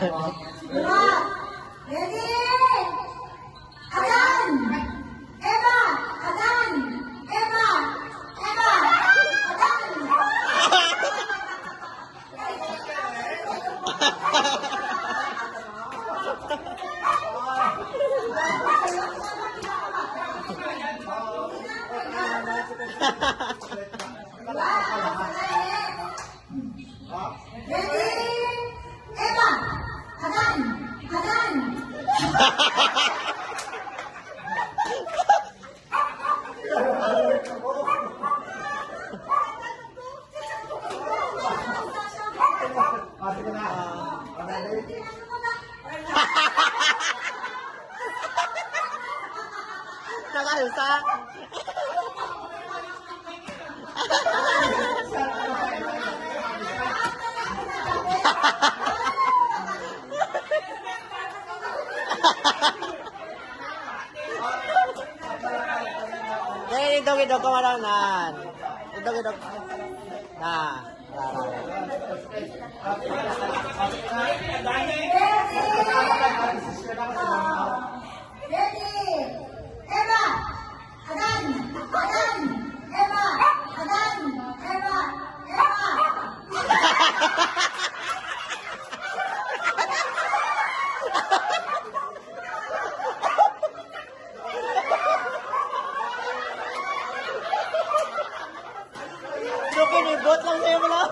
Ready? Adan! Eva! Adan! Eva! Eva! Adan! Ready? Eva! Adan! Adan! Nakalusa. Jadi idog-idog ko malanan. Idog-idog. Nah. Ready? Eva! Adan! Adan! Eva! Adan! Eva! Eva! So, kinibot lang sa'yo mo lang.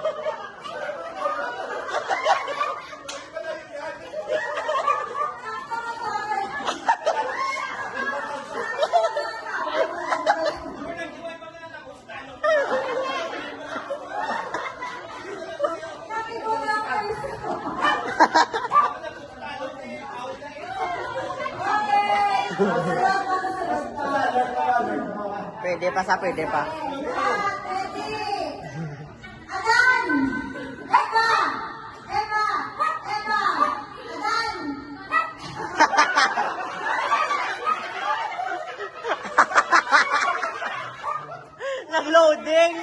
Pwede pa sa pwede pa. Adan! Eva! Eva! Eva! Adan! Nag-loading.